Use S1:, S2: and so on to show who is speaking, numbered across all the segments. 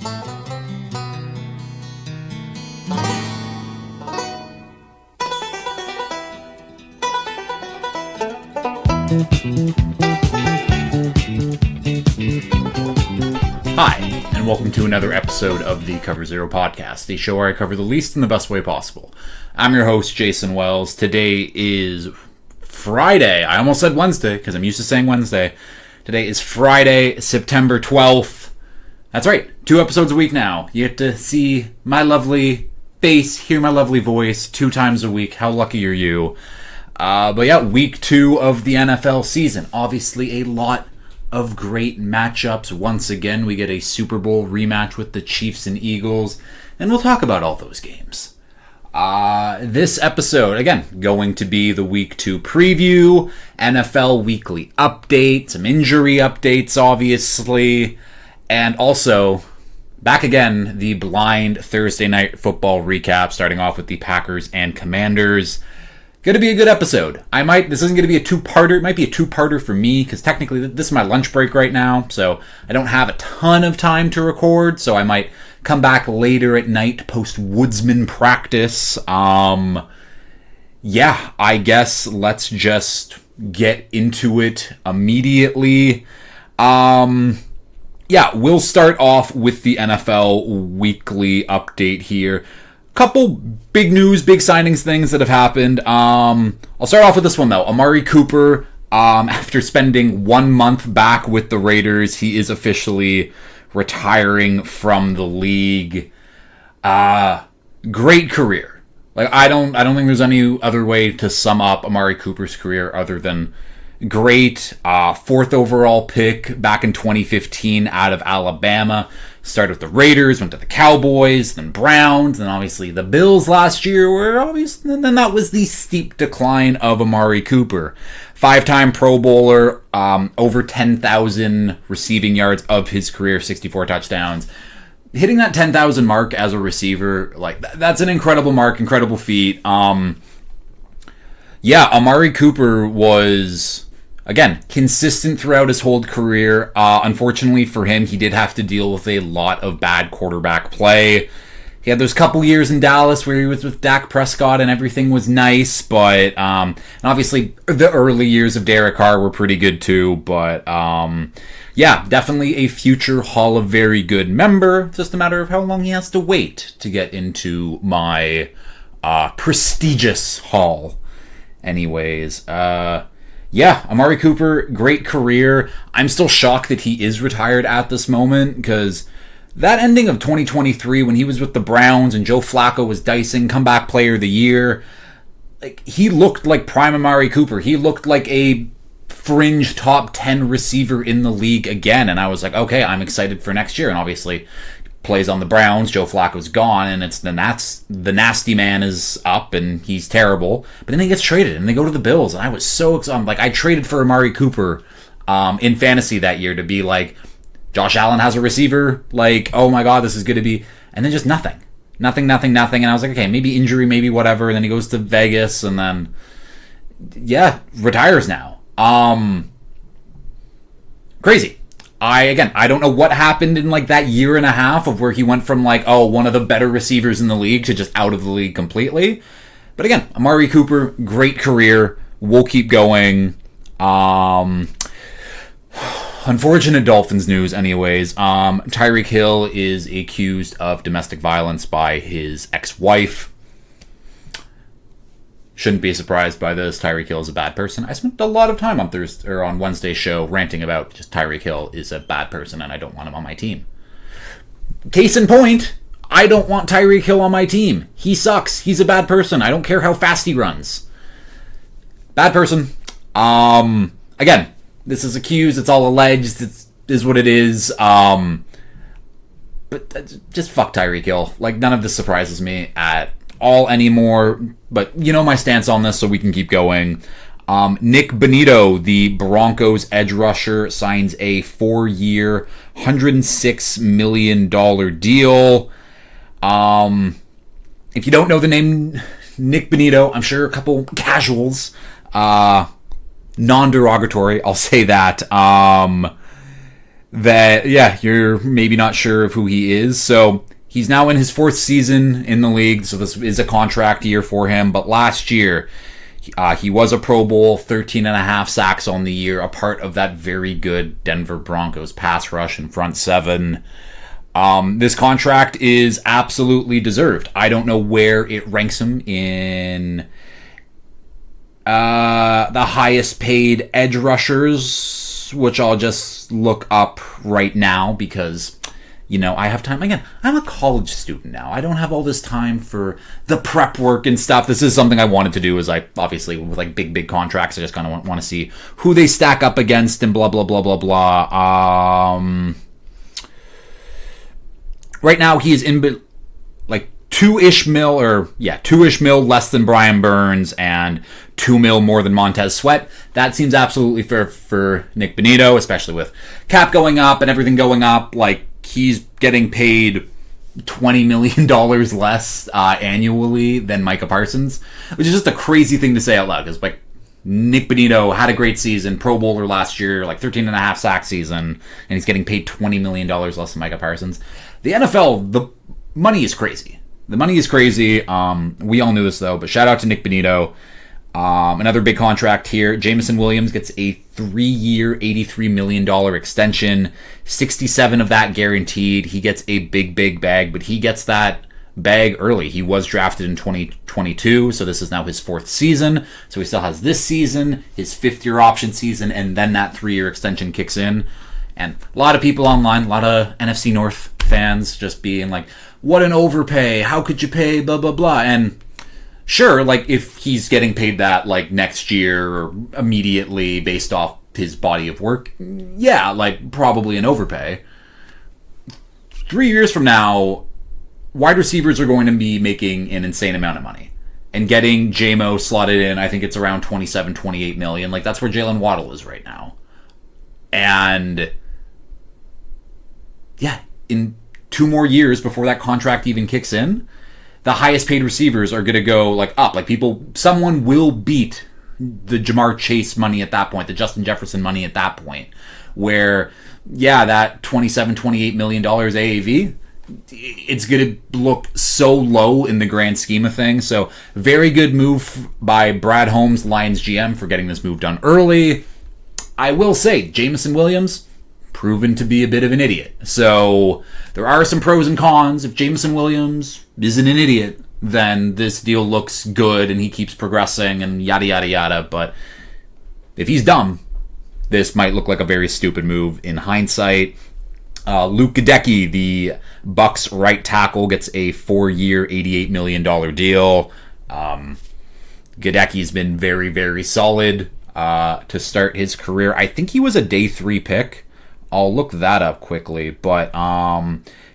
S1: Hi, and welcome to another episode of the Cover Zero podcast, the show where I cover the least in the best way possible. I'm your host, Jason Wells. Today is Friday. I almost said Wednesday because I'm used to saying Wednesday. Today is Friday, September 12th. That's right, 2 episodes a week now. You get to see my lovely face, hear my lovely voice 2 times a week. How lucky are you? But yeah, week 2 of the NFL season. Obviously a lot of great matchups. Once again, we get a Super Bowl rematch with the Chiefs and Eagles, and we'll talk about all those games. This episode, again, going to be the week 2 preview, NFL weekly update, some injury updates, obviously, and also, back again, the blind Thursday night football recap, starting off with the Packers and Commanders. Going to be a good episode. This isn't going to be a 2-parter. It might be a 2-parter for me, because technically this is my lunch break right now, so I don't have a ton of time to record, so I might come back later at night post-woodsman practice. I guess let's just get into it immediately. We'll start off with the NFL weekly update here. Couple big news, big signings things that have happened. I'll start off with this one, though. Amari Cooper, after spending 1 month back with the Raiders, he is officially retiring from the league. Great career. I don't think there's any other way to sum up Amari Cooper's career other than great. 4th overall pick back in 2015 out of Alabama. Started with the Raiders, went to the Cowboys, then Browns, then obviously the Bills last year, and then that was the steep decline of Amari Cooper. 5-time Pro Bowler, over 10,000 receiving yards of his career, 64 touchdowns. Hitting that 10,000 mark as a receiver, that's an incredible mark, incredible feat. Amari Cooper was, again, consistent throughout his whole career. Unfortunately for him, he did have to deal with a lot of bad quarterback play. He had those couple years in Dallas where he was with Dak Prescott and everything was nice, but and obviously the early years of Derek Carr were pretty good too, but definitely a future Hall of Very Good member. It's just a matter of how long he has to wait to get into my prestigious hall. Anyways, Amari Cooper, great career. I'm still shocked that he is retired at this moment, because that ending of 2023 when he was with the Browns and Joe Flacco was dicing comeback player of the year, he looked like prime Amari Cooper. He looked like a fringe top 10 receiver in the league again, and I was like, okay, I'm excited for next year. And obviously plays on the Browns, Joe Flacco's gone, and the nasty man is up, and he's terrible. But then he gets traded, and they go to the Bills, and I was so excited. I traded for Amari Cooper in fantasy that year to be like, Josh Allen has a receiver, oh my god, this is going to be... And then just nothing. Nothing, and I was like, okay, maybe injury, maybe whatever, and then he goes to Vegas, and then, retires now. Crazy. I don't know what happened in that year and a half of where he went from one of the better receivers in the league to just out of the league completely. But again, Amari Cooper, great career. We'll keep going. Unfortunate Dolphins news anyways. Tyreek Hill is accused of domestic violence by his ex-wife. Shouldn't be surprised by this. Tyreek Hill is a bad person. I spent a lot of time on Wednesday's show ranting about just Tyreek Hill is a bad person and I don't want him on my team. Case in point, I don't want Tyreek Hill on my team. He sucks. He's a bad person. I don't care how fast he runs. Bad person. Again, this is accused. It's all alleged. It is what it is. But just fuck Tyreek Hill. None of this surprises me at all anymore, but you know my stance on this, so we can keep going. Nick Bonito, the Broncos edge rusher, signs a 4-year, $106 million deal. If you don't know the name Nick Bonito, I'm sure a couple casuals, non-derogatory, I'll say that, that, yeah, you're maybe not sure of who he is. So he's now in his fourth season in the league, so this is a contract year for him. But last year, he was a Pro Bowl, 13 and a half sacks on the year, a part of that very good Denver Broncos pass rush and front seven. This contract is absolutely deserved. I don't know where it ranks him in the highest paid edge rushers, which I'll just look up right now because, I have time. Again, I'm a college student now. I don't have all this time for the prep work and stuff. This is something I wanted to do, is obviously with big contracts, I just kind of want to see who they stack up against and blah, blah, blah, blah, blah. Right now, he is in $2-ish mil less than Brian Burns and $2 mil more than Montez Sweat. That seems absolutely fair for Nick Bonito, especially with cap going up and everything going up. He's getting paid $20 million less annually than Micah Parsons, which is just a crazy thing to say out loud, because Nick Bonito had a great season, Pro Bowler last year, 13 and a half sack season, and he's getting paid $20 million less than Micah Parsons. The NFL, the money is crazy. The money is crazy. We all knew this, though, but shout out to Nick Bonito. Another big contract here. Jameson Williams gets a 3-year, $83 million extension. 67 of that guaranteed. He gets a big bag, but he gets that bag early. He was drafted in 2022, so this is now his fourth season. So he still has this season, his fifth-year option season, and then that 3-year extension kicks in. And a lot of people online, a lot of NFC North fans just being like, what an overpay, how could you pay, blah, blah, blah. And sure, if he's getting paid that, next year or immediately based off his body of work, yeah, probably an overpay. 3 years from now, wide receivers are going to be making an insane amount of money. And getting J-Mo slotted in, I think it's around 27, 28 million. That's where Jalen Waddle is right now. And yeah, in 2 more years before that contract even kicks in, the highest paid receivers are going to go up. Someone will beat the Jamar Chase money at that point, the Justin Jefferson money at that point, where, yeah, that $27, $28 million AAV, it's going to look so low in the grand scheme of things. So very good move by Brad Holmes, Lions GM, for getting this move done early. I will say, Jameson Williams, proven to be a bit of an idiot. So there are some pros and cons. If Jameson Williams isn't an idiot, then this deal looks good and he keeps progressing and yada, yada, yada. But if he's dumb, this might look like a very stupid move in hindsight. Luke Goedeke, the Bucks right tackle, gets a 4-year, $88 million deal. Goedeke's been very, very solid to start his career. I think he was a day 3 pick. I'll look that up quickly, but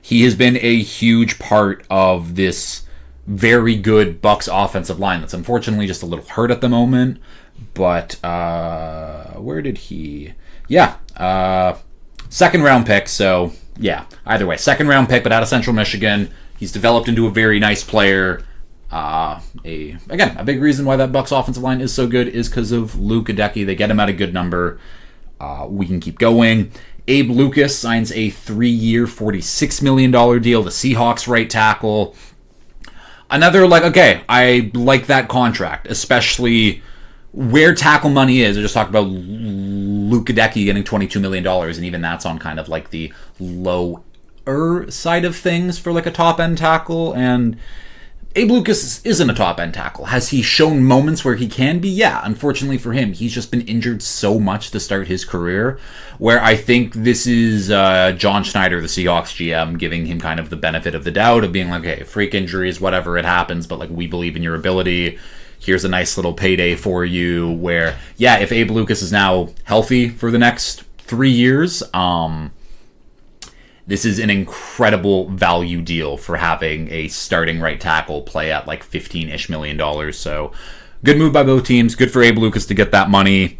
S1: he has been a huge part of this very good Bucks offensive line that's unfortunately just a little hurt at the moment. But where did he? Yeah, second round pick. So yeah, either way, second round pick, but out of Central Michigan. He's developed into a very nice player. A big reason why that Bucks offensive line is so good is because of Luke Goedeke. They get him at a good number. We can keep going. Abe Lucas signs a 3-year, $46 million deal. The Seahawks right tackle. Another, okay, I like that contract, especially where tackle money is. I just talked about Luke Goedeke getting $22 million, and even that's on kind of the lower side of things for a top-end tackle. And Abe Lucas isn't a top-end tackle. Has he shown moments where he can be? Yeah, unfortunately for him, he's just been injured so much to start his career, where I think this is John Schneider, the Seahawks GM, giving him kind of the benefit of the doubt of being hey, freak injuries, whatever, it happens, but we believe in your ability. Here's a nice little payday for you, where, yeah, if Abe Lucas is now healthy for the next 3 years, this is an incredible value deal for having a starting right tackle play at $15-ish million. So good move by both teams. Good for Abe Lucas to get that money.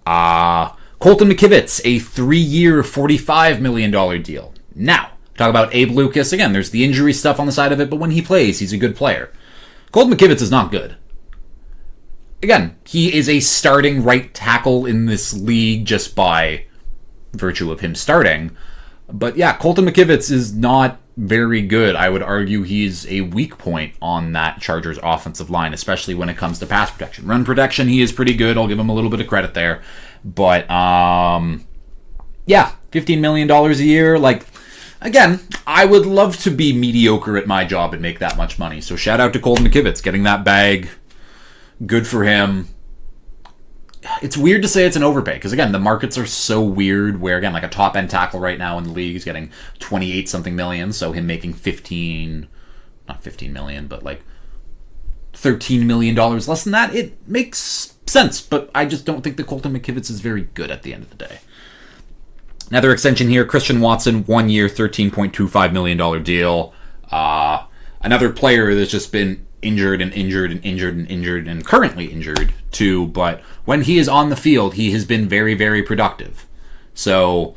S1: Colton McKivitz, a 3-year, $45 million deal. Now, talk about Abe Lucas. Again, there's the injury stuff on the side of it, but when he plays, he's a good player. Colton McKivitz is not good. Again, he is a starting right tackle in this league just by virtue of him starting. But yeah, Colton McKivitz is not very good. I would argue he's a weak point on that Chargers offensive line, especially when it comes to pass protection. Run protection, he is pretty good. I'll give him a little bit of credit there. But, yeah, $15 million a year. Like, again, I would love to be mediocre at my job and make that much money. So shout out to Colton McKivitz getting that bag. Good for him. It's weird to say it's an overpay because, again, the markets are so weird where, again, like a top-end tackle right now in the league is getting 28-something million, so him making not 15 million, but like $13 million less than that, it makes sense, but I just don't think that Colton McKivitz is very good at the end of the day. Another extension here, Christian Watson, 1 year, $13.25 million deal. Another player that's just been injured and currently injured too, but when he is on the field, he has been very, very productive. So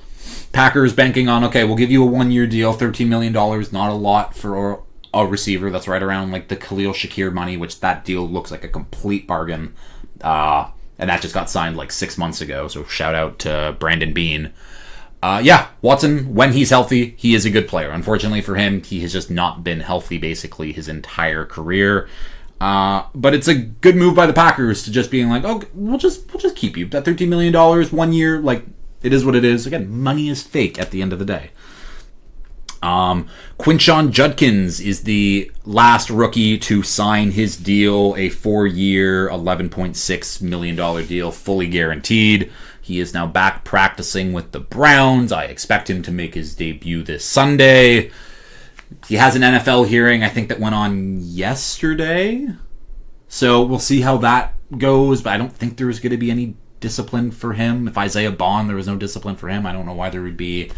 S1: Packers banking on, okay, we'll give you a 1 year deal, $13 million, not a lot for a receiver. That's right around like the Khalil Shakir money, which that deal looks like a complete bargain. And that just got signed like 6 months ago, so shout out to Brandon Bean. Yeah, Watson, when he's healthy, he is a good player. Unfortunately for him, he has just not been healthy basically his entire career. But it's a good move by the Packers to just being like, oh, we'll just keep you. That $13 million, 1 year, like, it is what it is. Again, money is fake at the end of the day. Quinshon Judkins is the last rookie to sign his deal, a 4-year, $11.6 million deal, fully guaranteed. He is now back practicing with the Browns. I expect him to make his debut this Sunday. He has an NFL hearing, I think, that went on yesterday. So we'll see how that goes, but I don't think there's going to be any discipline for him. If Isaiah Bond, there was no discipline for him, I don't know why there would be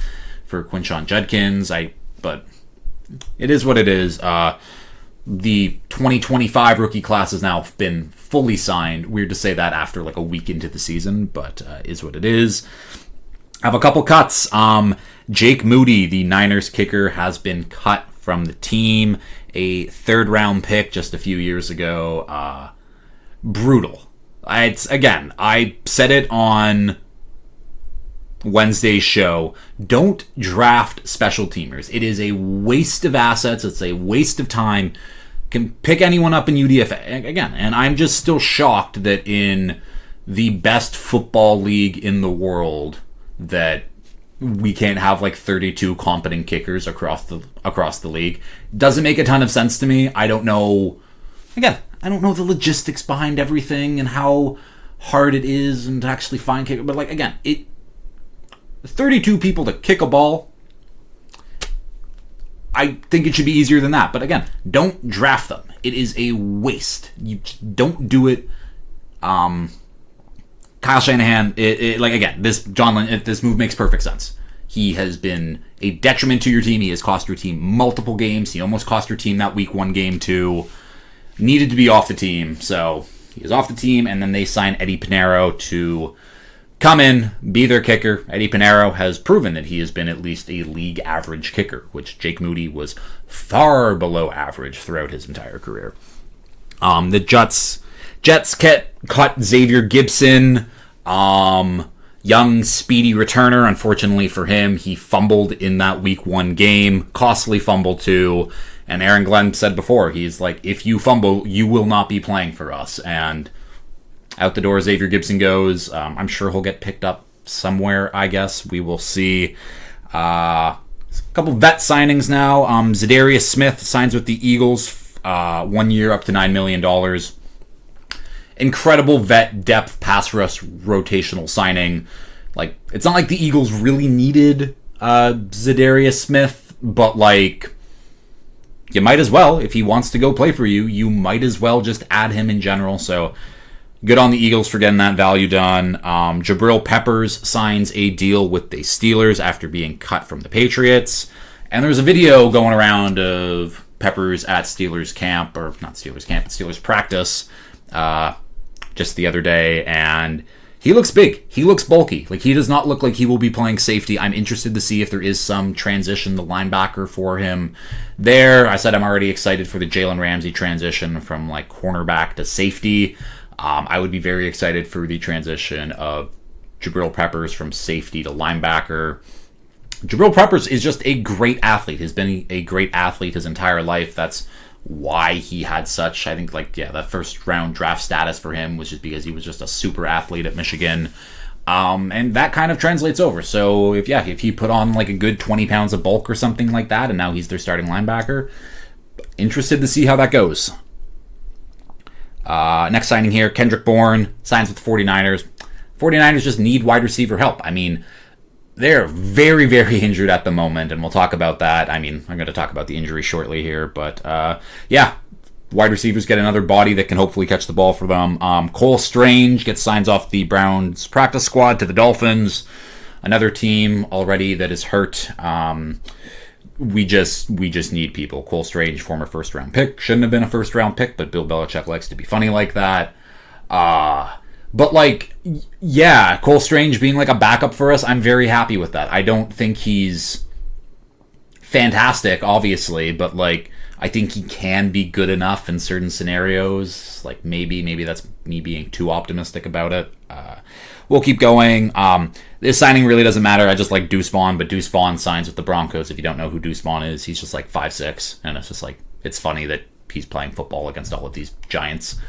S1: for Quinshon Judkins. But it is what it is. The 2025 rookie class has now been fully signed. Weird to say that after like a week into the season, but is what it is. I have a couple cuts. Jake Moody, the Niners kicker, has been cut from the team. A third-round pick just a few years ago. Brutal. I said it on Wednesday's show. Don't draft special teamers. It is a waste of assets. It's a waste of time. Can pick anyone up in UDFA again, and I'm just still shocked that in the best football league in the world that we can't have like 32 competent kickers across the league. Doesn't make a ton of sense to me. I don't know. Again, I don't know the logistics behind everything and how hard it is and to actually find kickers. But like again, 32 people to kick a ball. I think it should be easier than that. But again, don't draft them. It is a waste. You don't do it. Kyle Shanahan, this move makes perfect sense. He has been a detriment to your team. He has cost your team multiple games. He almost cost your team that week 1 game too. Needed to be off the team. So he is off the team, and then they sign Eddie Pinheiro to come in, be their kicker. Eddie Pinheiro has proven that he has been at least a league average kicker, which Jake Moody was far below average throughout his entire career. The Jets cut Xavier Gibson, young, speedy returner. Unfortunately for him, he fumbled in that week 1 game, costly fumble too. And Aaron Glenn said before, he's like, if you fumble, you will not be playing for us. And out the door, Xavier Gibson goes. I'm sure he'll get picked up somewhere, I guess. We will see. A couple vet signings now. Zadarius Smith signs with the Eagles, 1 year up to $9 million. Incredible vet depth pass rush rotational signing. Like, it's not like the Eagles really needed Zadarius Smith, but like, you might as well. If he wants to go play for you, you might as well just add him in general. So good on the Eagles for getting that value done. Jabril Peppers signs a deal with the Steelers after being cut from the Patriots. And there's a video going around of Peppers at Steelers camp, or not Steelers camp, but Steelers practice just the other day. And he looks big. He looks bulky. Like, he does not look like he will be playing safety. I'm interested to see if there is some transition, the linebacker for him there. I said I'm already excited for the Jalen Ramsey transition from like cornerback to safety. I would be very excited for the transition of Jabril Peppers from safety to linebacker. Jabril Peppers is just a great athlete. He's been a great athlete his entire life. That's why he had such, I think, that first round draft status for him was just because he was just a super athlete at Michigan. And that kind of translates over. So if he put on like a good 20 pounds of bulk or something like that, and now he's their starting linebacker, interested to see how that goes. Next signing here, Kendrick Bourne signs with the 49ers. 49ers just need wide receiver help. I mean, they're very, very injured at the moment, and we'll talk about that. I mean, I'm going to talk about the injury shortly here, but wide receivers get another body that can hopefully catch the ball for them. Cole Strange gets signs off the Browns practice squad to the Dolphins, another team already that is hurt. We just need people. Cole Strange, former first round pick, shouldn't have been a first round pick, but Bill Belichick likes to be funny like that. But Cole Strange being like a backup for us, I'm very happy with that. I don't think he's fantastic, obviously, but I think he can be good enough in certain scenarios. Maybe that's me being too optimistic about it. We'll keep going. This signing really doesn't matter. I just like Deuce Vaughn, but Deuce Vaughn signs with the Broncos. If you don't know who Deuce Vaughn is, he's just 5'6", and it's just it's funny that he's playing football against all of these giants.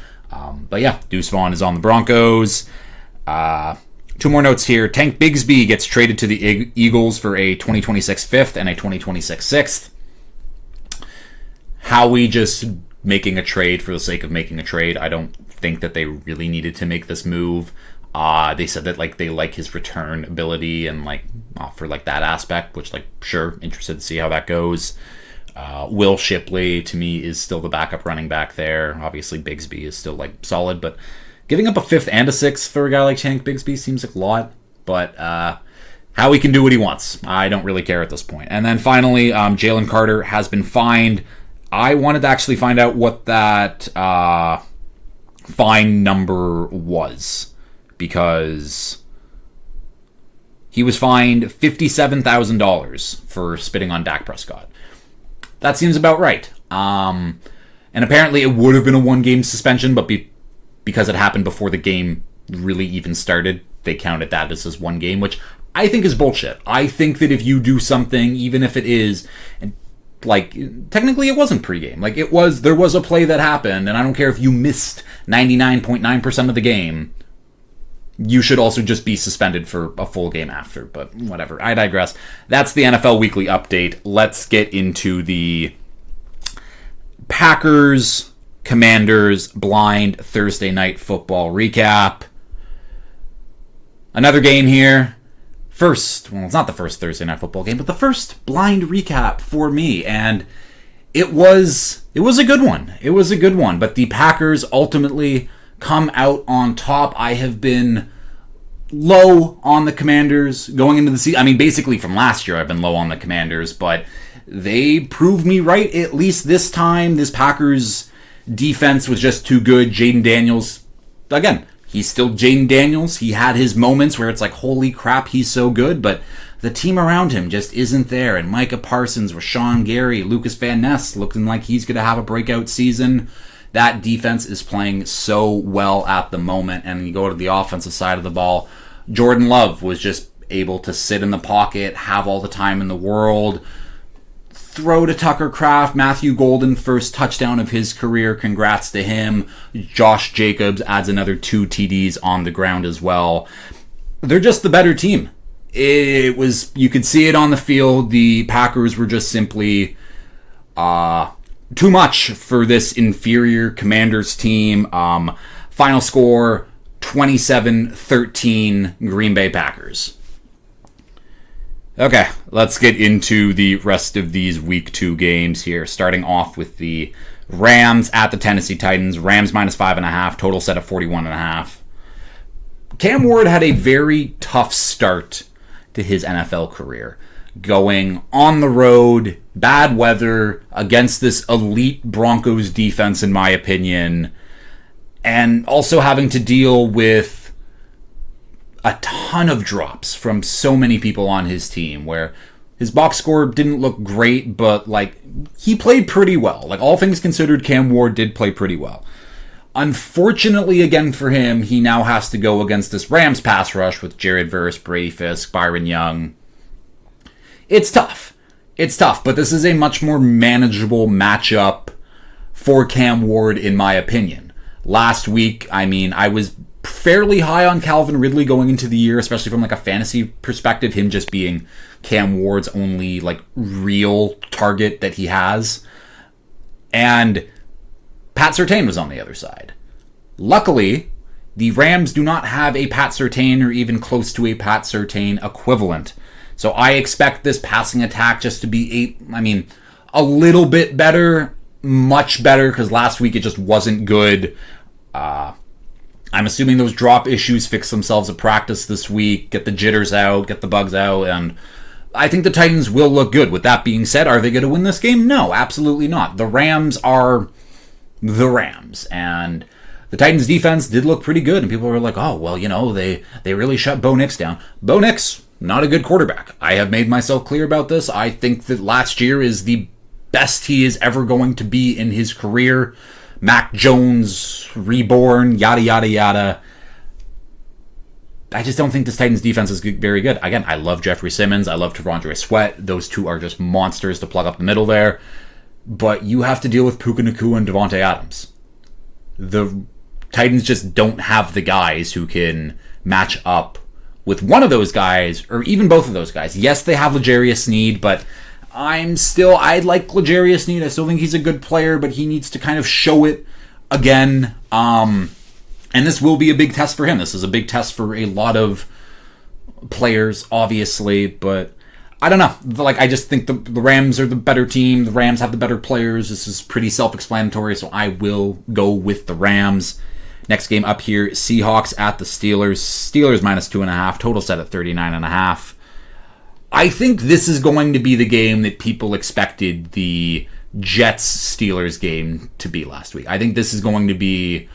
S1: Deuce Vaughn is on the Broncos. Two more notes here. Tank Bigsby gets traded to the Eagles for a 2026 fifth and a 2026 sixth. Howie just making a trade for the sake of making a trade. I don't think that they really needed to make this move. They said that they like his return ability and for that aspect, which sure, interested to see how that goes. Will Shipley to me is still the backup running back there. Obviously Bigsby is still solid, but giving up a fifth and a sixth for a guy like Tank Bigsby seems like a lot. But Howie can do what he wants. I don't really care at this point. And then finally, Jalen Carter has been fined. I wanted to actually find out what that fine number was, because he was fined $57,000 for spitting on Dak Prescott. That seems about right. And apparently it would have been a one-game suspension, but because it happened before the game really even started, they counted that as his one game, which I think is bullshit. I think that if you do something, even if it is... technically it wasn't pregame. There was a play that happened, and I don't care if you missed 99.9% of the game, you should also just be suspended for a full game after. But whatever, I digress. That's the NFL Weekly Update. Let's get into the Packers Commanders blind Thursday night football recap. Another game here. It's not the first Thursday night football game, but the first blind recap for me, and it was a good one. It was a good one, but the Packers ultimately come out on top. I have been low on the Commanders going into the season. I mean, basically from last year I've been low on the Commanders, but they proved me right, at least this time. This Packers defense was just too good. Jaden Daniels, again, he's still Jaden Daniels. He had his moments where it's holy crap, he's so good, but the team around him just isn't there. And Micah Parsons, Rashawn Gary, Lucas Van Ness looking like he's going to have a breakout season. That defense is playing so well at the moment. And you go to the offensive side of the ball, Jordan Love was just able to sit in the pocket, have all the time in the world, throw to Tucker Kraft. Matthew Golden, first touchdown of his career. Congrats to him. Josh Jacobs adds another 2 TDs on the ground as well. They're just the better team. You could see it on the field. The Packers were just simply too much for this inferior Commanders team. Final score 27-13 Green Bay Packers. Okay, let's get into the rest of these Week 2 games here, starting off with the Rams at the Tennessee Titans. Rams minus 5.5, total set at 41.5. Cam Ward had a very tough start to his NFL career, going on the road, bad weather, against this elite Broncos defense, in my opinion, and also having to deal with a ton of drops from so many people on his team, where his box score didn't look great, but he played pretty well. All things considered, Cam Ward did play pretty well. Unfortunately, again for him, he now has to go against this Rams pass rush with Jared Verse, Brady Fisk, Byron Young. It's tough. It's tough, but this is a much more manageable matchup for Cam Ward, in my opinion. Last week, I mean, I was fairly high on Calvin Ridley going into the year, especially from like a fantasy perspective, him just being Cam Ward's only like real target that he has. And Pat Surtain was on the other side. Luckily, the Rams do not have a Pat Surtain or even close to a Pat Surtain equivalent. So I expect this passing attack just to be a little bit better, much better, because last week it just wasn't good. I'm assuming those drop issues fix themselves at practice this week, get the jitters out, get the bugs out, and I think the Titans will look good. With that being said, are they going to win this game? No, absolutely not. The Rams are the Rams, and the Titans defense did look pretty good, and people were like, oh, well, they really shut Bo Nix down. Bo Nix, not a good quarterback. I have made myself clear about this. I think that last year is the best he is ever going to be in his career. Mac Jones, reborn, yada, yada, yada. I just don't think this Titans defense is very good. Again, I love Jeffrey Simmons. I love T'Vondre Sweat. Those two are just monsters to plug up the middle there. But you have to deal with Puka Nacua and Devontae Adams. The Titans just don't have the guys who can match up with one of those guys, or even both of those guys. Yes, they have L'Jarius Sneed, but I like L'Jarius Sneed. I still think he's a good player, but he needs to kind of show it again. And this will be a big test for him. This is a big test for a lot of players, obviously, but I don't know. I just think the Rams are the better team. The Rams have the better players. This is pretty self-explanatory, so I will go with the Rams. Next game up here, Seahawks at the Steelers. Steelers minus 2.5. Total set at 39.5. I think this is going to be the game that people expected the Jets-Steelers game to be last week. I think this is going to be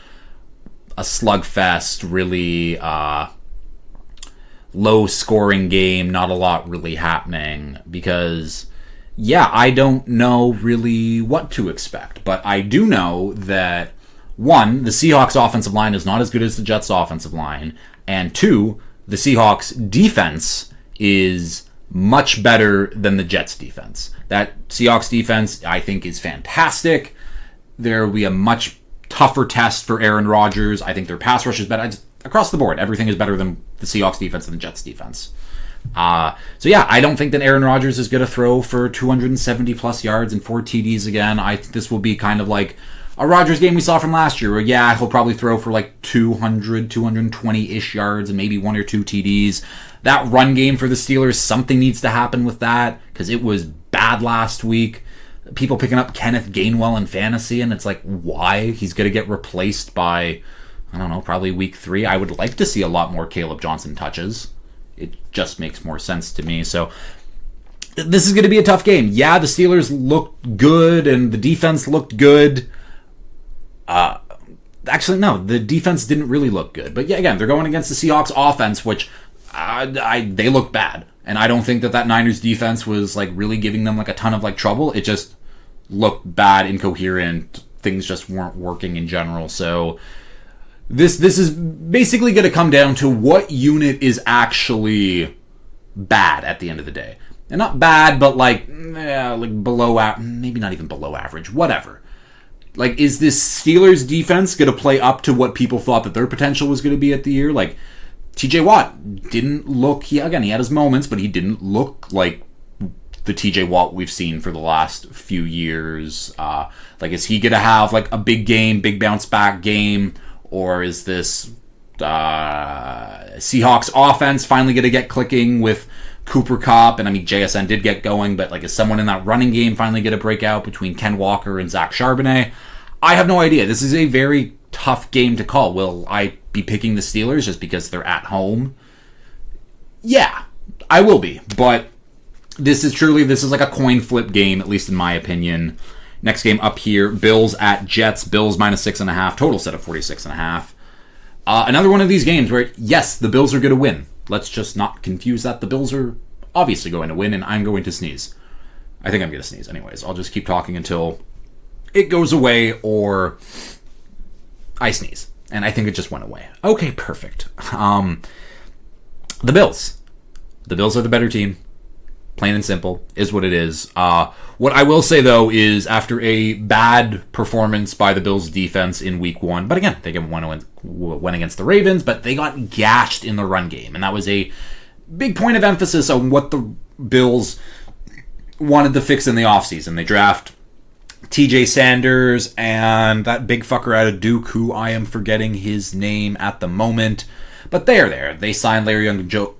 S1: a slugfest, really low-scoring game, not a lot really happening, because, I don't know really what to expect. But I do know that, one, the Seahawks offensive line is not as good as the Jets offensive line, and two, the Seahawks defense is much better than the Jets defense. That Seahawks defense, I think, is fantastic. There will be a much tougher test for Aaron Rodgers. I think their pass rush is better. Across the board, everything is better than the Seahawks defense and the Jets defense. I don't think that Aaron Rodgers is going to throw for 270 plus yards and 4 TDs again. I think this will be kind of like a Rodgers game we saw from last year, where he'll probably throw for like 200, 220-ish yards and maybe 1 or 2 TDs. That run game for the Steelers, something needs to happen with that, because it was bad last week. People picking up Kenneth Gainwell in fantasy, and it's like, why? He's going to get replaced by, I don't know, probably week 3. I would like to see a lot more Caleb Johnson touches. It just makes more sense to me. So this is going to be a tough game. Yeah, the Steelers looked good, and the defense looked good. Actually, no, the defense didn't really look good. But yeah, again, they're going against the Seahawks offense, which they look bad. And I don't think that Niners defense was like really giving them like a ton of like trouble. It just looked bad, incoherent. Things just weren't working in general. So this is basically going to come down to what unit is actually bad at the end of the day. And not bad, but like below, maybe not even below average, whatever. Like, is this Steelers defense going to play up to what people thought that their potential was going to be at the year? Like, TJ Watt didn't look, he had his moments, but he didn't look like the TJ Watt we've seen for the last few years. Is he going to have like a big game, big bounce back game? Or is this Seahawks offense finally going to get clicking with Cooper Kupp? And JSN did get going, but is someone in that running game finally going to break out between Ken Walker and Zach Charbonnet? I have no idea. This is a very tough game to call. Will I be picking the Steelers just because they're at home? Yeah, I will be. But this is like a coin flip game, at least in my opinion. Next game up here, Bills at Jets. Bills minus 6.5. Total set of 46.5. Another one of these games where, yes, the Bills are going to win. Let's just not confuse that. The Bills are obviously going to win, and I'm going to sneeze. I think I'm going to sneeze anyways. I'll just keep talking until it goes away or I sneeze. And I think it just went away. Okay, perfect. The Bills. The Bills are the better team. Plain and simple, is what it is. What I will say, though, is after a bad performance by the Bills' defense in week 1, but again, they went against the Ravens, but they got gashed in the run game, and that was a big point of emphasis on what the Bills wanted to fix in the offseason. They draft TJ Sanders and that big fucker out of Duke, who I am forgetting his name at the moment, but they are there. They signed Larry Ogunjobi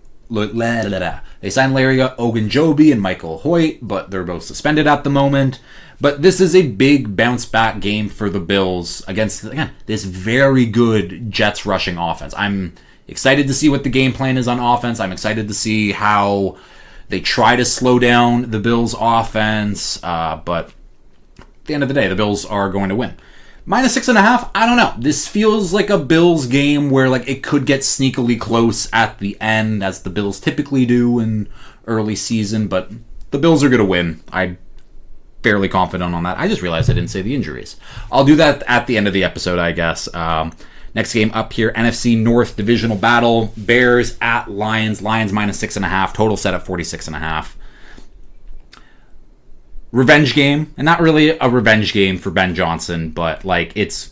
S1: and Michael Hoyt, but they're both suspended at the moment. But this is a big bounce back game for the Bills against, again, this very good Jets rushing offense. I'm excited to see what the game plan is on offense. I'm excited to see how they try to slow down the Bills' offense. But at the end of the day, the Bills are going to win. -6.5, I don't know. This feels like a Bills game where like it could get sneakily close at the end, as the Bills typically do in early season, but the Bills are going to win. I'm fairly confident on that. I just realized I didn't say the injuries. I'll do that at the end of the episode, I guess. Next game up here, NFC North divisional battle. Bears at Lions. Lions -6.5. Total set at 46.5. Revenge game, and not really a revenge game for Ben Johnson, but like it's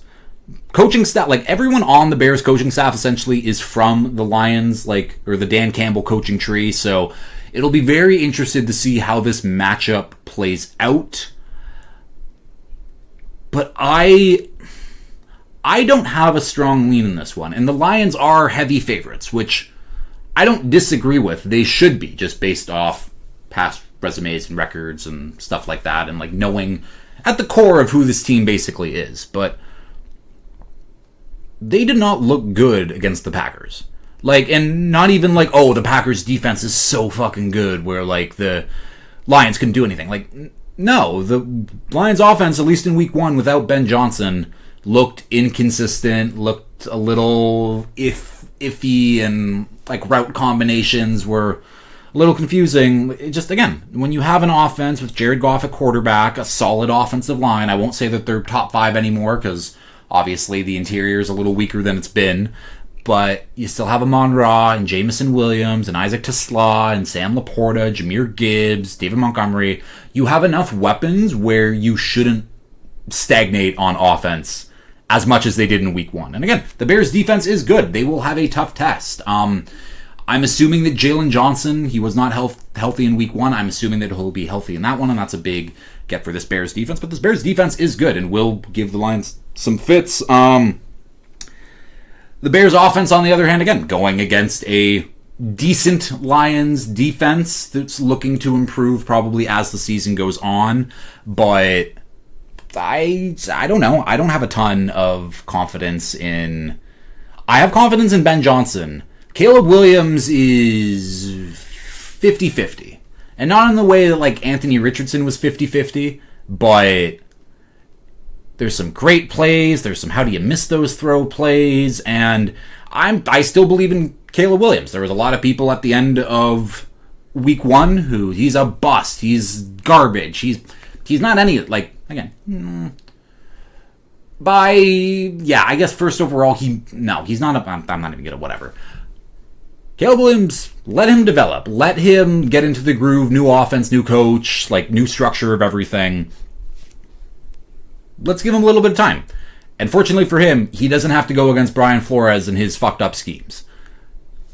S1: coaching staff, like everyone on the Bears coaching staff essentially is from the Lions, like, or the Dan Campbell coaching tree, so it'll be very interested to see how this matchup plays out. But I don't have a strong lean in this one, and the Lions are heavy favorites, which I don't disagree with. They should be, just based off past resumes and records and stuff like that, and like knowing at the core of who this team basically is. But they did not look good against the Packers. Like, and not even like, oh, the Packers defense is so fucking good where like the Lions couldn't do anything. Like, no, the Lions offense, at least in week 1 without Ben Johnson, looked inconsistent, looked a little iffy, and like route combinations were a little confusing. It just, again, when you have an offense with Jared Goff at quarterback, a solid offensive line, I won't say that they're top 5 anymore because obviously the interior is a little weaker than it's been, but you still have Amon Ra and Jamison Williams and Isaac Tesla and Sam Laporta, Jahmyr Gibbs, David Montgomery. You have enough weapons where you shouldn't stagnate on offense as much as they did in week 1. And again, the Bears defense is good. They will have a tough test. I'm assuming that Jalen Johnson, he was not healthy in week 1. I'm assuming that he'll be healthy in that one, and that's a big get for this Bears defense. But this Bears defense is good and will give the Lions some fits. The Bears offense, on the other hand, again, going against a decent Lions defense that's looking to improve probably as the season goes on. But I don't know. I don't have a ton of confidence in... I have confidence in Ben Johnson. Caleb Williams is 50-50. And not in the way that like Anthony Richardson was 50-50, but there's some great plays, there's some how do you miss those throw plays, and I still believe in Caleb Williams. There was a lot of people at the end of week 1 who he's a bust, he's garbage, he's not any, like, again, I guess first overall, he's not, I'm not even gonna, whatever. Caleb Williams, let him develop. Let him get into the groove. New offense, new coach, like new structure of everything. Let's give him a little bit of time. And fortunately for him, he doesn't have to go against Brian Flores and his fucked up schemes.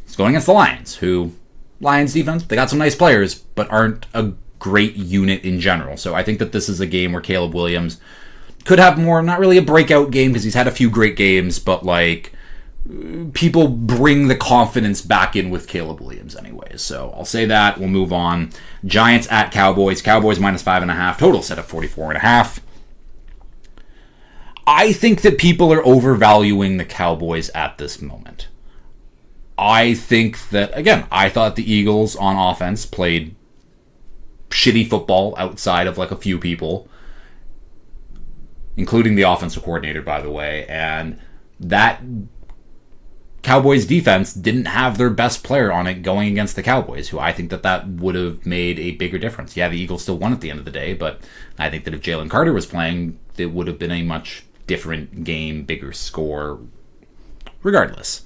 S1: He's going against the Lions, who, Lions defense, they got some nice players, but aren't a great unit in general. So I think that this is a game where Caleb Williams could have more, not really a breakout game because he's had a few great games, but like, people bring the confidence back in with Caleb Williams anyways. So I'll say that. We'll move on. Giants at Cowboys. Cowboys -5.5. Total set of 44.5. I think that people are overvaluing the Cowboys at this moment. I think that, again, I thought the Eagles on offense played shitty football outside of like a few people, including the offensive coordinator, by the way, and that Cowboys defense didn't have their best player on it going against the Cowboys, who I think that would have made a bigger difference. Yeah, the Eagles still won at the end of the day, but I think that if Jalen Carter was playing, it would have been a much different game, bigger score, regardless.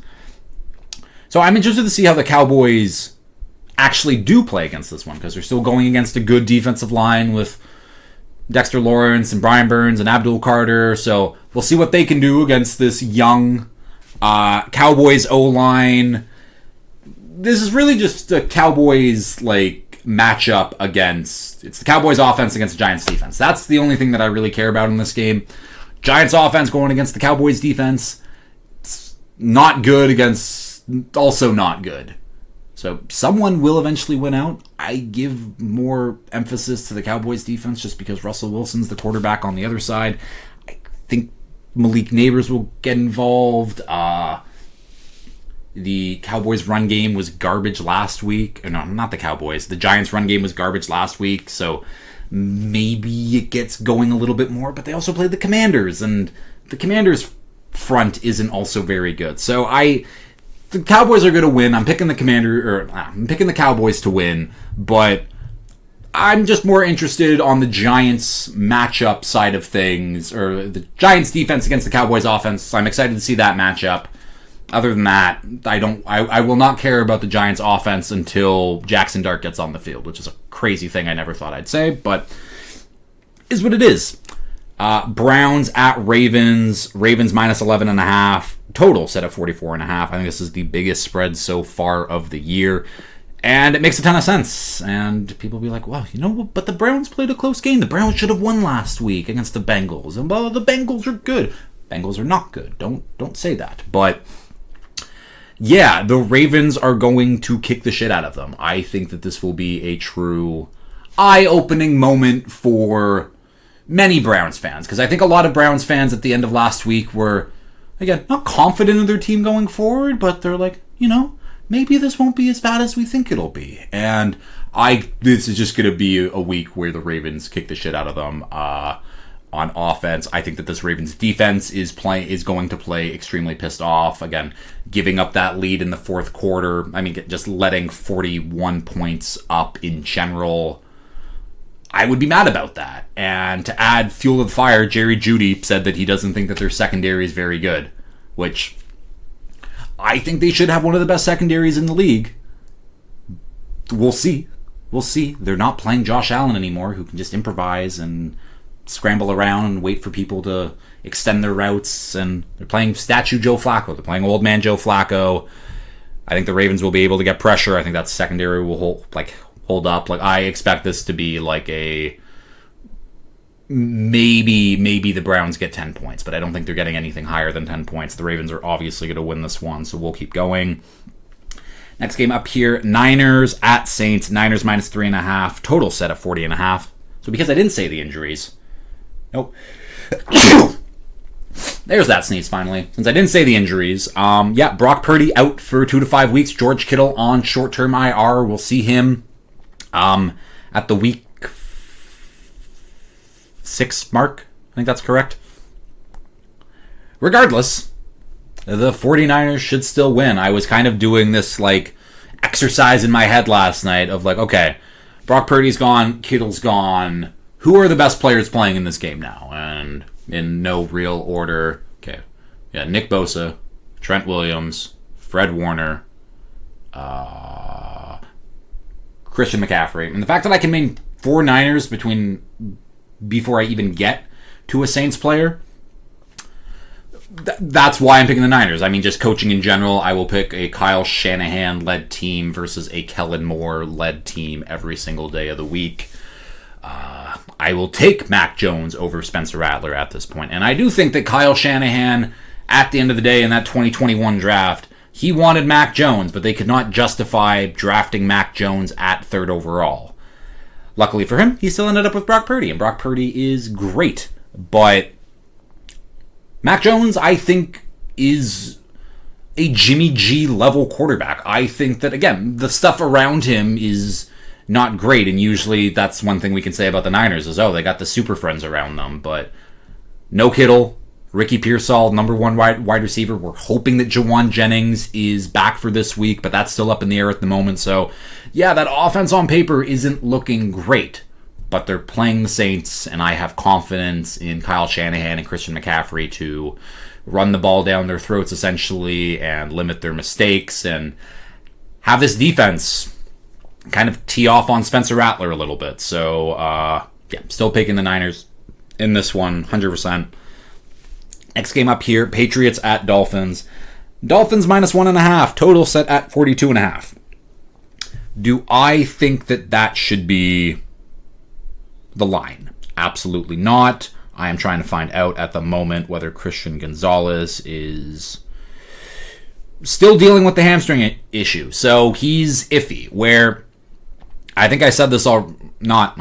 S1: So I'm interested to see how the Cowboys actually do play against this one, because they're still going against a good defensive line with Dexter Lawrence and Brian Burns and Abdul Carter. So we'll see what they can do against this young Cowboys O-line. This is really just a Cowboys matchup against, it's the Cowboys offense against the Giants defense. That's the only thing that I really care about in this game. Giants offense going against the Cowboys defense. It's not good against also not good. So someone will eventually win out. I give more emphasis to the Cowboys defense just because Russell Wilson's the quarterback on the other side. I think Malik Neighbors will get involved. The Cowboys run game was garbage last week. No, not the Cowboys. The Giants run game was garbage last week, so maybe it gets going a little bit more, but they also played the Commanders, and the Commanders front isn't also very good. So the Cowboys are going to win. I'm picking the Cowboys to win, but I'm just more interested on the Giants matchup side of things, or the Giants defense against the Cowboys offense. I'm excited to see that matchup. Other than that, I will not care about the Giants offense until Jackson Dart gets on the field, which is a crazy thing I never thought I'd say, but is what it is. Browns at Ravens. Ravens minus 11.5. Total set at 44.5. I think this is the biggest spread so far of the year. And it makes a ton of sense. And people will be like, well, but the Browns played a close game. The Browns should have won last week against the Bengals. And well, the Bengals are good. Bengals are not good. Don't say that. But yeah, the Ravens are going to kick the shit out of them. I think that this will be a true eye-opening moment for many Browns fans. Because I think a lot of Browns fans at the end of last week were, again, not confident in their team going forward, but they're like, maybe this won't be as bad as we think it'll be. And this is just going to be a week where the Ravens kick the shit out of them on offense. I think that this Ravens defense is going to play extremely pissed off. Again, giving up that lead in the fourth quarter. I mean, just letting 41 points up in general. I would be mad about that. And to add fuel to the fire, Jerry Jeudy said that he doesn't think that their secondary is very good, which I think they should have one of the best secondaries in the league. We'll see. They're not playing Josh Allen anymore, who can just improvise and scramble around and wait for people to extend their routes. And they're playing statue Joe Flacco. They're playing old man Joe Flacco. I think the Ravens will be able to get pressure. I think that secondary will hold up. I expect this to be a maybe the Browns get 10 points, but I don't think they're getting anything higher than 10 points. The Ravens are obviously going to win this one, so we'll keep going. Next game up here, Niners at Saints. Niners minus 3.5. Total set at 40.5. So because I didn't say the injuries, nope. There's that sneeze finally. Since I didn't say the injuries, Brock Purdy out for 2 to 5 weeks. George Kittle on short-term IR. We'll see him at the week 6 mark. I think that's correct. Regardless, the 49ers should still win. I was kind of doing this exercise in my head last night of okay, Brock Purdy's gone, Kittle's gone. Who are the best players playing in this game now? And in no real order. Okay. Yeah, Nick Bosa, Trent Williams, Fred Warner, Christian McCaffrey. And the fact that I can name 4 Niners before I even get to a Saints player, that's why I'm picking the Niners. I mean, just coaching in general, I will pick a Kyle Shanahan-led team versus a Kellen Moore-led team every single day of the week. I will take Mac Jones over Spencer Rattler at this point. And I do think that Kyle Shanahan, at the end of the day in that 2021 draft, he wanted Mac Jones, but they could not justify drafting Mac Jones at 3rd overall. Luckily for him, he still ended up with Brock Purdy, and Brock Purdy is great. But Mac Jones, I think, is a Jimmy G level quarterback. I think that, again, the stuff around him is not great, and usually that's one thing we can say about the Niners is, they got the super friends around them, but no Kittle, Ricky Pearsall, number 1 wide receiver. We're hoping that Jawan Jennings is back for this week, but that's still up in the air at the moment. So, yeah, that offense on paper isn't looking great, but they're playing the Saints, and I have confidence in Kyle Shanahan and Christian McCaffrey to run the ball down their throats, essentially, and limit their mistakes, and have this defense kind of tee off on Spencer Rattler a little bit. So, yeah, still picking the Niners in this one, 100%. Next game up here, Patriots at Dolphins. Dolphins minus 1.5, total set at 42.5. Do I think that should be the line? Absolutely not. I am trying to find out at the moment whether Christian Gonzalez is still dealing with the hamstring issue. So he's iffy, where I think I said this all, not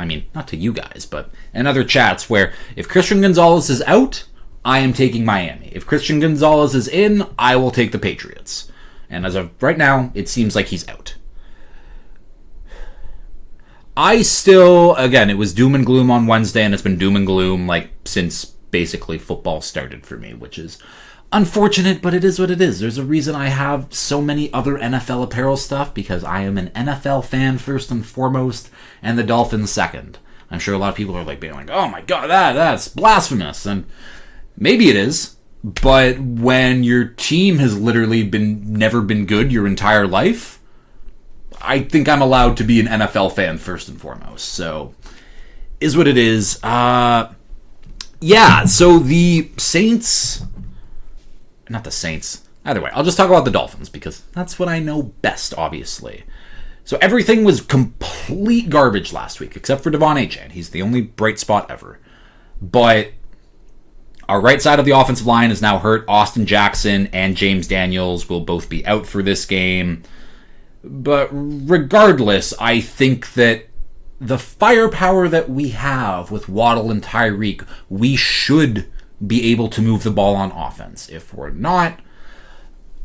S1: to you guys, but in other chats, where if Christian Gonzalez is out, I am taking Miami. If Christian Gonzalez is in, I will take the Patriots. And as of right now, it seems like he's out. I still, again, it was doom and gloom on Wednesday, and it's been doom and gloom since basically football started for me, which is unfortunate, but it is what it is. There's a reason I have so many other NFL apparel stuff, because I am an NFL fan first and foremost, and the Dolphins second. I'm sure a lot of people are being like, oh my god, that's blasphemous, and maybe it is, but when your team has literally never been good your entire life, I think I'm allowed to be an NFL fan first and foremost. So, is what it is. Yeah, so the Saints... Not the Saints. Either way, I'll just talk about the Dolphins, because that's what I know best, obviously. So everything was complete garbage last week, except for Devon Achane. He's the only bright spot ever. But our right side of the offensive line is now hurt. Austin Jackson and James Daniels will both be out for this game. But regardless, I think that the firepower that we have with Waddle and Tyreek, we should be able to move the ball on offense. If we're not,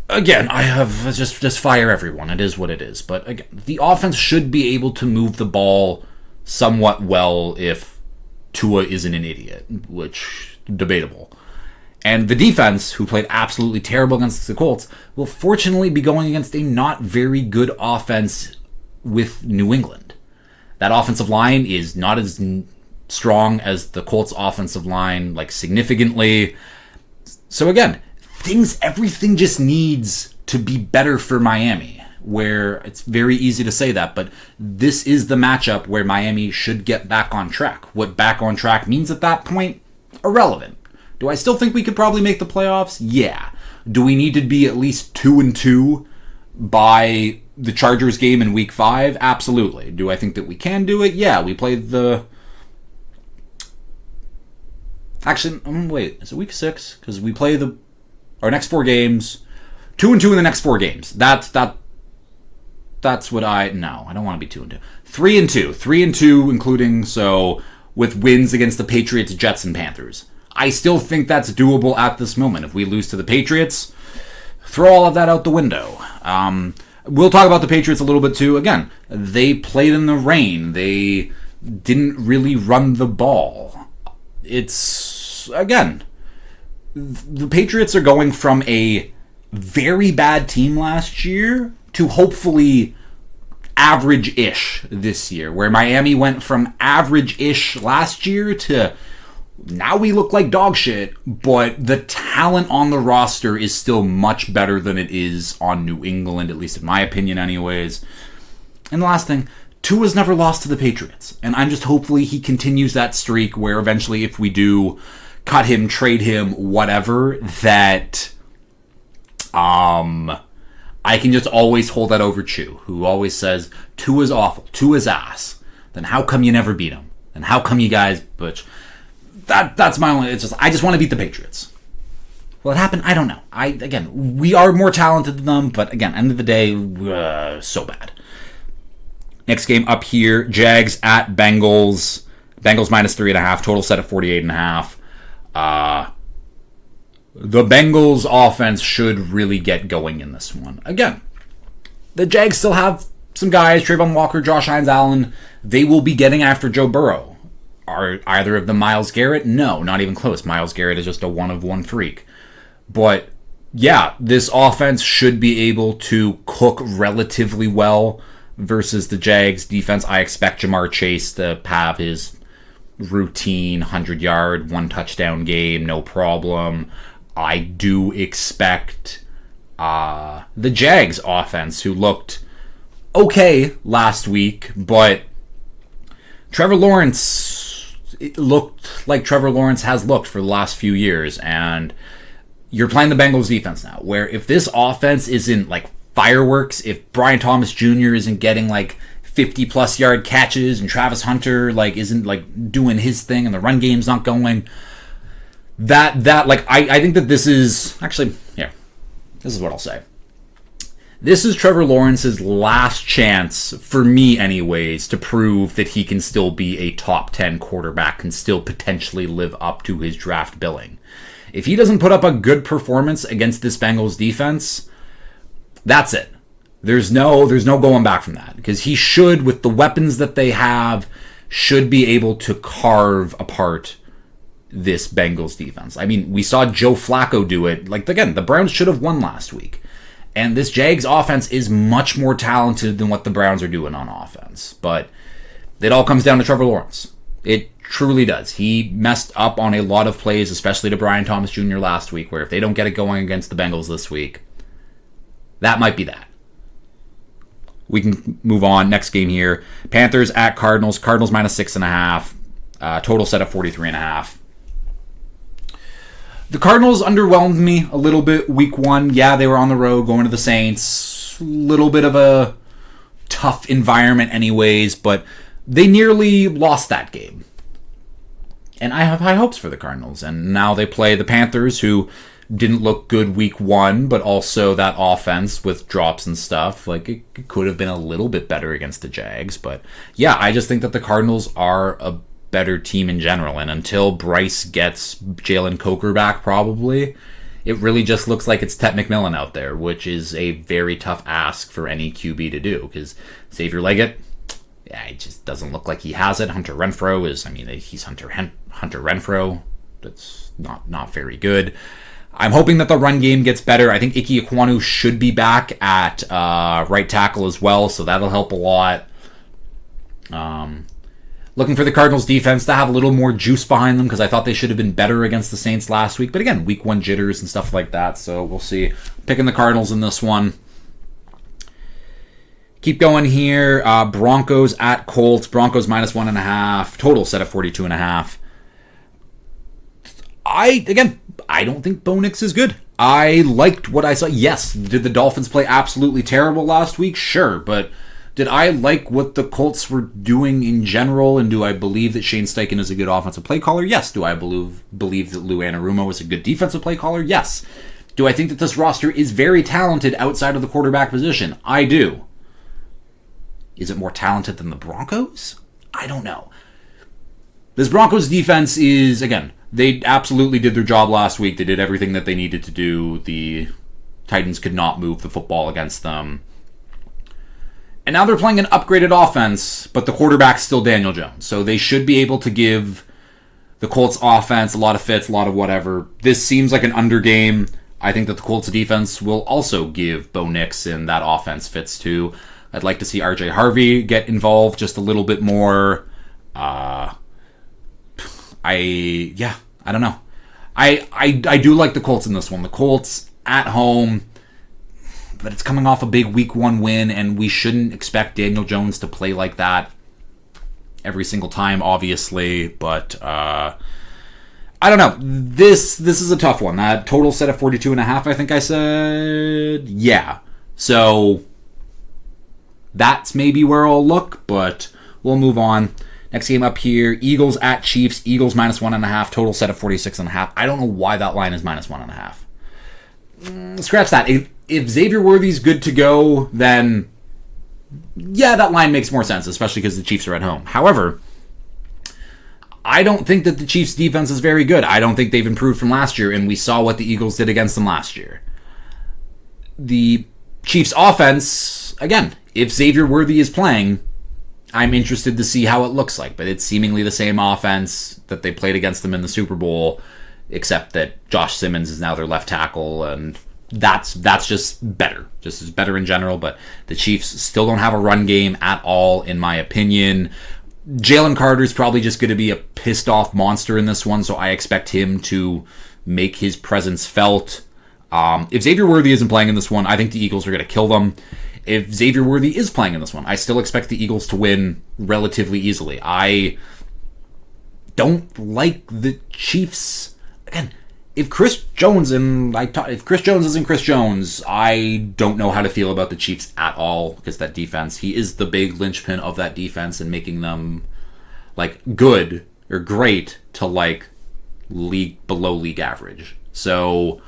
S1: again, I have just fire everyone. It is what it is. But again, the offense should be able to move the ball somewhat well if Tua isn't an idiot, which debatable. And the defense, who played absolutely terrible against the Colts, will fortunately be going against a not very good offense with New England. That offensive line is not as strong as the Colts' offensive line, significantly. So again, everything just needs to be better for Miami, where it's very easy to say that, but this is the matchup where Miami should get back on track. What back on track means at that point, irrelevant. Do I still think we could probably make the playoffs? Yeah. Do we need to be at least 2-2 by the Chargers game in Week 5? Absolutely. Do I think that we can do it? Yeah. We played the... Actually, wait. Is it Week 6? Because we play our next 4 games. 2-2 in the next 4 games. That's what No, I don't want to be 2-2. 3-2. 3-2, including, with wins against the Patriots, Jets, and Panthers. I still think that's doable at this moment. If we lose to the Patriots, throw all of that out the window. We'll talk about the Patriots a little bit too. Again, they played in the rain. They didn't really run the ball. It's, again, the Patriots are going from a very bad team last year to hopefully average-ish this year, where Miami went from average-ish last year to now we look like dog shit, but the talent on the roster is still much better than it is on New England, at least in my opinion anyways. And the last thing, Tua's never lost to the Patriots, and I'm just hopefully he continues that streak where eventually if we do cut him, trade him, whatever, that I can just always hold that over Chew, who always says, Tua's awful, Tua's ass. Then how come you never beat him? And how come you guys butch? That's my only... I just want to beat the Patriots. Will it happen? I don't know. Again, we are more talented than them, but again, end of the day, so bad. Next game up here, Jags at Bengals. Bengals minus 3.5, total set at 48.5. The Bengals offense should really get going in this one. Again, the Jags still have some guys, Trayvon Walker, Josh Hines-Allen. They will be getting after Joe Burrow. Are either of them Myles Garrett? No, not even close. Myles Garrett is just a one-of-one freak. But, yeah, this offense should be able to cook relatively well versus the Jags defense. I expect Jamar Chase to have his routine 100-yard, 1-touchdown game, no problem. I do expect the Jags offense, who looked okay last week, but Trevor Lawrence, it looked like Trevor Lawrence has looked for the last few years, and you're playing the Bengals defense now, where if this offense isn't like fireworks, if Brian Thomas Jr. isn't getting like 50-plus yard catches and Travis Hunter like isn't like doing his thing and the run game's not going, I think that this is actually, yeah, this is what I'll say. This is Trevor Lawrence's last chance, for me anyways, to prove that he can still be a top 10 quarterback, can still potentially live up to his draft billing. If he doesn't put up a good performance against this Bengals defense, that's it. There's no going back from that, because he should, with the weapons that they have, should be able to carve apart this Bengals defense. I mean, we saw Joe Flacco do it. Like, again, the Browns should have won last week. And this Jags offense is much more talented than what the Browns are doing on offense. But it all comes down to Trevor Lawrence. It truly does. He messed up on a lot of plays, especially to Brian Thomas Jr. last week, where if they don't get it going against the Bengals this week, that might be that. We can move on. Next game here. Panthers at Cardinals. Cardinals minus 6.5. Total set at 43.5. The Cardinals underwhelmed me a little bit week one. Yeah, they were on the road going to the Saints. A little bit of a tough environment anyways, but they nearly lost that game. And I have high hopes for the Cardinals. And now they play the Panthers, who didn't look good week one, but also that offense with drops and stuff, like it could have been a little bit better against the Jags. But yeah, I just think that the Cardinals are a better team in general, and until Bryce gets Jalen Coker back, probably, it really just looks like it's Ted McMillan out there, which is a very tough ask for any QB to do, because Xavier Leggett, yeah, it just doesn't look like he has it. Hunter Renfrow he's Hunter Renfrow. That's not very good. I'm hoping that the run game gets better. I think Ike Ekwonu should be back at right tackle as well, so that'll help a lot. Looking for the Cardinals defense to have a little more juice behind them, because I thought they should have been better against the Saints last week. But again, week one jitters and stuff like that, so we'll see. Picking the Cardinals in this one. Keep going here. Broncos at Colts. Broncos minus 1.5. Total set at 42.5. I don't think Bo Nix is good. I liked what I saw. Yes, did the Dolphins play absolutely terrible last week? Sure, but did I like what the Colts were doing in general, and do I believe that Shane Steichen is a good offensive play caller? Yes. Do I believe that Lou Anarumo is a good defensive play caller? Yes. Do I think that this roster is very talented outside of the quarterback position? I do. Is it more talented than the Broncos? I don't know. This Broncos defense is, again, they absolutely did their job last week. They did everything that they needed to do. The Titans could not move the football against them. And now they're playing an upgraded offense, but the quarterback's still Daniel Jones. So they should be able to give the Colts offense a lot of fits, a lot of whatever. This seems like an under game. I think that the Colts defense will also give Bo Nix and that offense fits too. I'd like to see RJ Harvey get involved just a little bit more. I don't know. I do like the Colts in this one. The Colts at home, but it's coming off a big week one win, and we shouldn't expect Daniel Jones to play like that every single time, obviously. But I don't know. This is a tough one. That total set at 42.5, I think I said. Yeah. So that's maybe where I'll look, but we'll move on. Next game up here, Eagles at Chiefs. Eagles minus 1.5, total set of 46.5. I don't know why that line is minus 1.5. Scratch that. If Xavier Worthy's good to go, then yeah, that line makes more sense, especially because the Chiefs are at home. However, I don't think that the Chiefs' defense is very good. I don't think they've improved from last year, and we saw what the Eagles did against them last year. The Chiefs' offense, again, if Xavier Worthy is playing, I'm interested to see how it looks like, but it's seemingly the same offense that they played against them in the Super Bowl, except that Josh Simmons is now their left tackle, and that's just better. Just as better in general, but the Chiefs still don't have a run game at all, in my opinion. Jalen Carter's probably just going to be a pissed off monster in this one, so I expect him to make his presence felt. If Xavier Worthy isn't playing in this one, I think the Eagles are going to kill them. if Xavier Worthy is playing in this one, I still expect the Eagles to win relatively easily. I don't like the Chiefs. Again, if Chris Jones isn't Chris Jones, I don't know how to feel about the Chiefs at all, because that defense, he is the big linchpin of that defense and making them like good or great to like below league average. So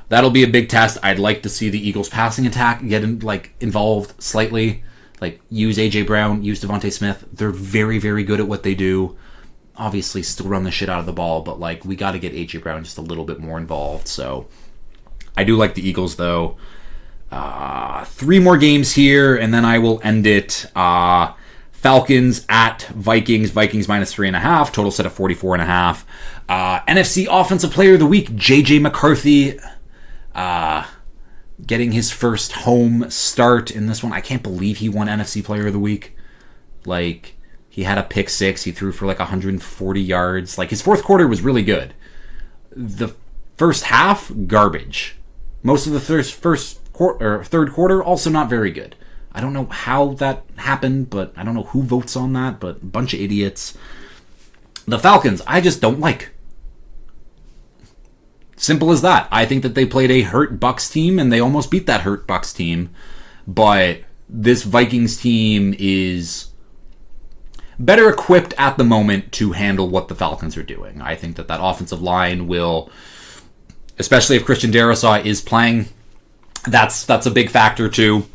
S1: that'll be a big test. I'd like to see the Eagles passing attack get involved slightly. Like, use A.J. Brown, use Devontae Smith. They're very, very good at what they do. Obviously, still run the shit out of the ball, but like, we got to get A.J. Brown just a little bit more involved. So I do like the Eagles, though. 3 more games here, and then I will end it. Falcons at Vikings. Vikings minus 3.5. Total set at 44.5. NFC Offensive Player of the Week, J.J. McCarthy. Getting his first home start in this one. I can't believe he won NFC Player of the Week. Like, he had a pick 6. He threw for like 140 yards. Like, his fourth quarter was really good. The first half, garbage. Most of the third quarter, also not very good. I don't know how that happened, but I don't know who votes on that, but a bunch of idiots. The Falcons, I just don't like. Simple as that. I think that they played a hurt Bucs team, and they almost beat that hurt Bucs team. But this Vikings team is better equipped at the moment to handle what the Falcons are doing. I think that offensive line will, especially if Christian Darrisaw is playing, that's a big factor too.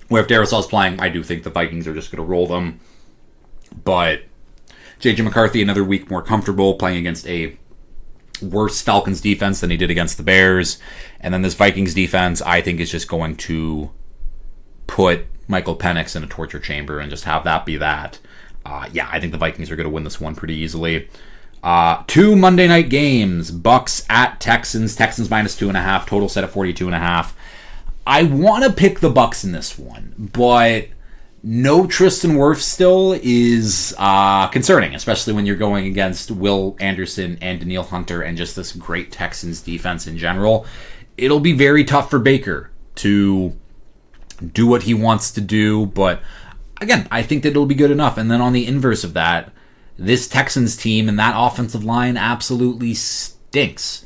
S1: Where if Darrisaw is playing, I do think the Vikings are just going to roll them. But J.J. McCarthy, another week more comfortable, playing against a worse Falcons defense than he did against the Bears. And then this Vikings defense, I think, is just going to put Michael Penix in a torture chamber and just have that be that. I think the Vikings are going to win this one pretty easily. 2 Monday night games. Bucks at Texans. Texans minus 2.5. Total set at 42.5. I want to pick the Bucks in this one, but no Tristan Wirfs still is concerning, especially when you're going against Will Anderson and Danielle Hunter and just this great Texans defense in general. It'll be very tough for Baker to do what he wants to do, but again, I think that it'll be good enough. And then on the inverse of that, this Texans team and that offensive line absolutely stinks.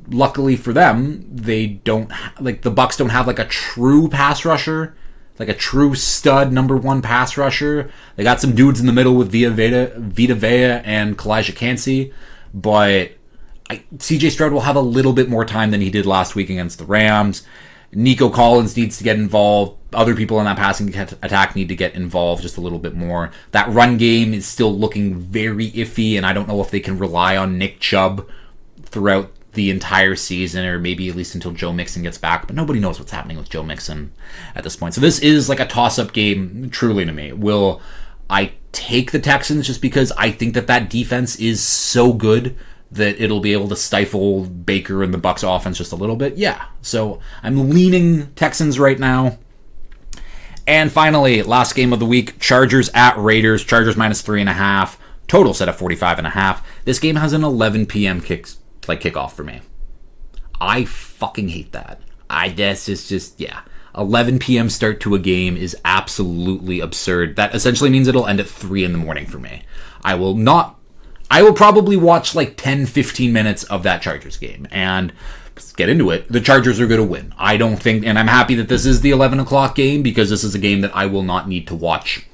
S1: Luckily for them, they don't the Bucks don't have like a true pass rusher, like a true stud number 1 pass rusher. They got some dudes in the middle with Vita Vea and Kalijah Kancey, but CJ Stroud will have a little bit more time than he did last week against the Rams. Nico Collins needs to get involved. Other people in that passing attack need to get involved just a little bit more. That run game is still looking very iffy, and I don't know if they can rely on Nick Chubb throughout the entire season, or maybe at least until Joe Mixon gets back, but nobody knows what's happening with Joe Mixon at this point. So this is like a toss-up game, truly, to me. Will I take the Texans just because I think that defense is so good that it'll be able to stifle Baker and the Bucs offense just a little bit? Yeah. So I'm leaning Texans right now. And finally, last game of the week, Chargers at Raiders. Chargers minus 3.5. Total set at 45.5. This game has an 11 p.m. kickoff for me. I fucking hate that. This is just 11 p.m. start to a game is absolutely absurd. That essentially means it'll end at 3 in the morning for me. I will probably watch like 10-15 minutes of that Chargers game, and let's get into it. The Chargers are going to win. I don't think, and I'm happy that this is the 11 o'clock game, because this is a game that I will not need to watch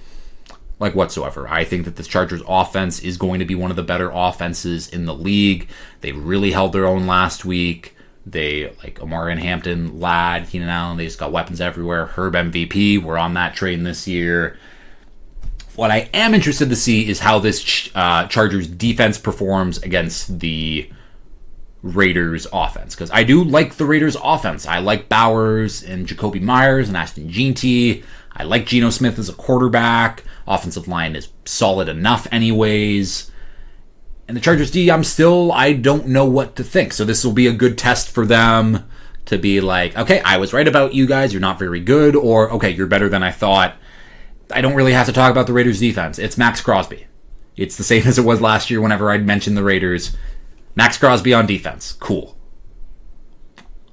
S1: like whatsoever. I think that this Chargers offense is going to be one of the better offenses in the league. They really held their own last week. They, like Omarion Hampton, Ladd, Keenan Allen, they just got weapons everywhere. Herb MVP, we're on that train this year. What I am interested to see is how this Chargers defense performs against the Raiders offense, because I do like the Raiders offense. I like Bowers and Jacoby Myers and Ashton Jeanty. I like Geno Smith as a quarterback. Offensive line is solid enough anyways. And the Chargers D, I don't know what to think. So this will be a good test for them to be like, okay, I was right about you guys. You're not very good. Or, okay, you're better than I thought. I don't really have to talk about the Raiders defense. It's Max Crosby. It's the same as it was last year whenever I'd mentioned the Raiders. Max Crosby on defense. Cool.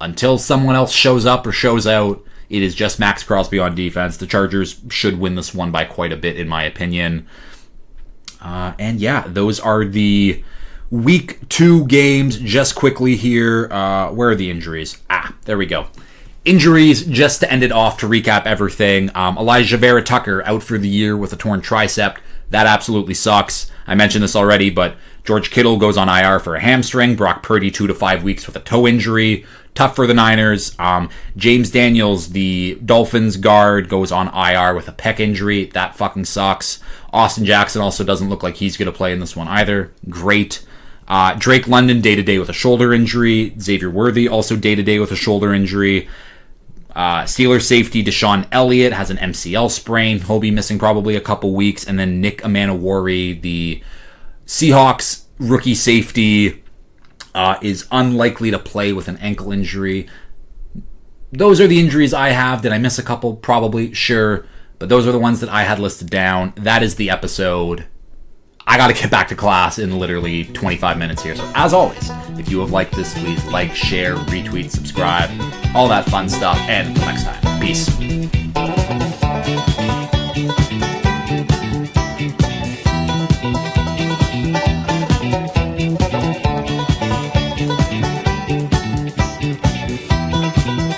S1: Until someone else shows up or shows out, It is just Max Crosby on defense. The Chargers should win this one by quite a bit, in my opinion. And yeah, those are the Week 2 games. Just quickly here, where are the injuries? There we go. Injuries, just to end it off, to recap everything. Elijah Vera Tucker out for the year with a torn tricep. That absolutely sucks. I mentioned this already, but George Kittle goes on IR for a hamstring. Brock Purdy 2 to 5 weeks with a toe injury. Tough for the Niners. James Daniels, the Dolphins guard, goes on IR with a pec injury. That fucking sucks. Austin Jackson also doesn't look like he's going to play in this one either. Great. Drake London day-to-day with a shoulder injury. Xavier Worthy also day-to-day with a shoulder injury. Steelers safety Deshaun Elliott has an MCL sprain. He'll be missing probably a couple weeks. And then Nick Amanawari, the Seahawks rookie safety, is unlikely to play with an ankle injury. Those are the injuries I have. Did I miss a couple? Probably, sure. But those are the ones that I had listed down. That is the episode. I got to get back to class in literally 25 minutes here. So as always, if you have liked this, please like, share, retweet, subscribe, all that fun stuff. And until next time, peace.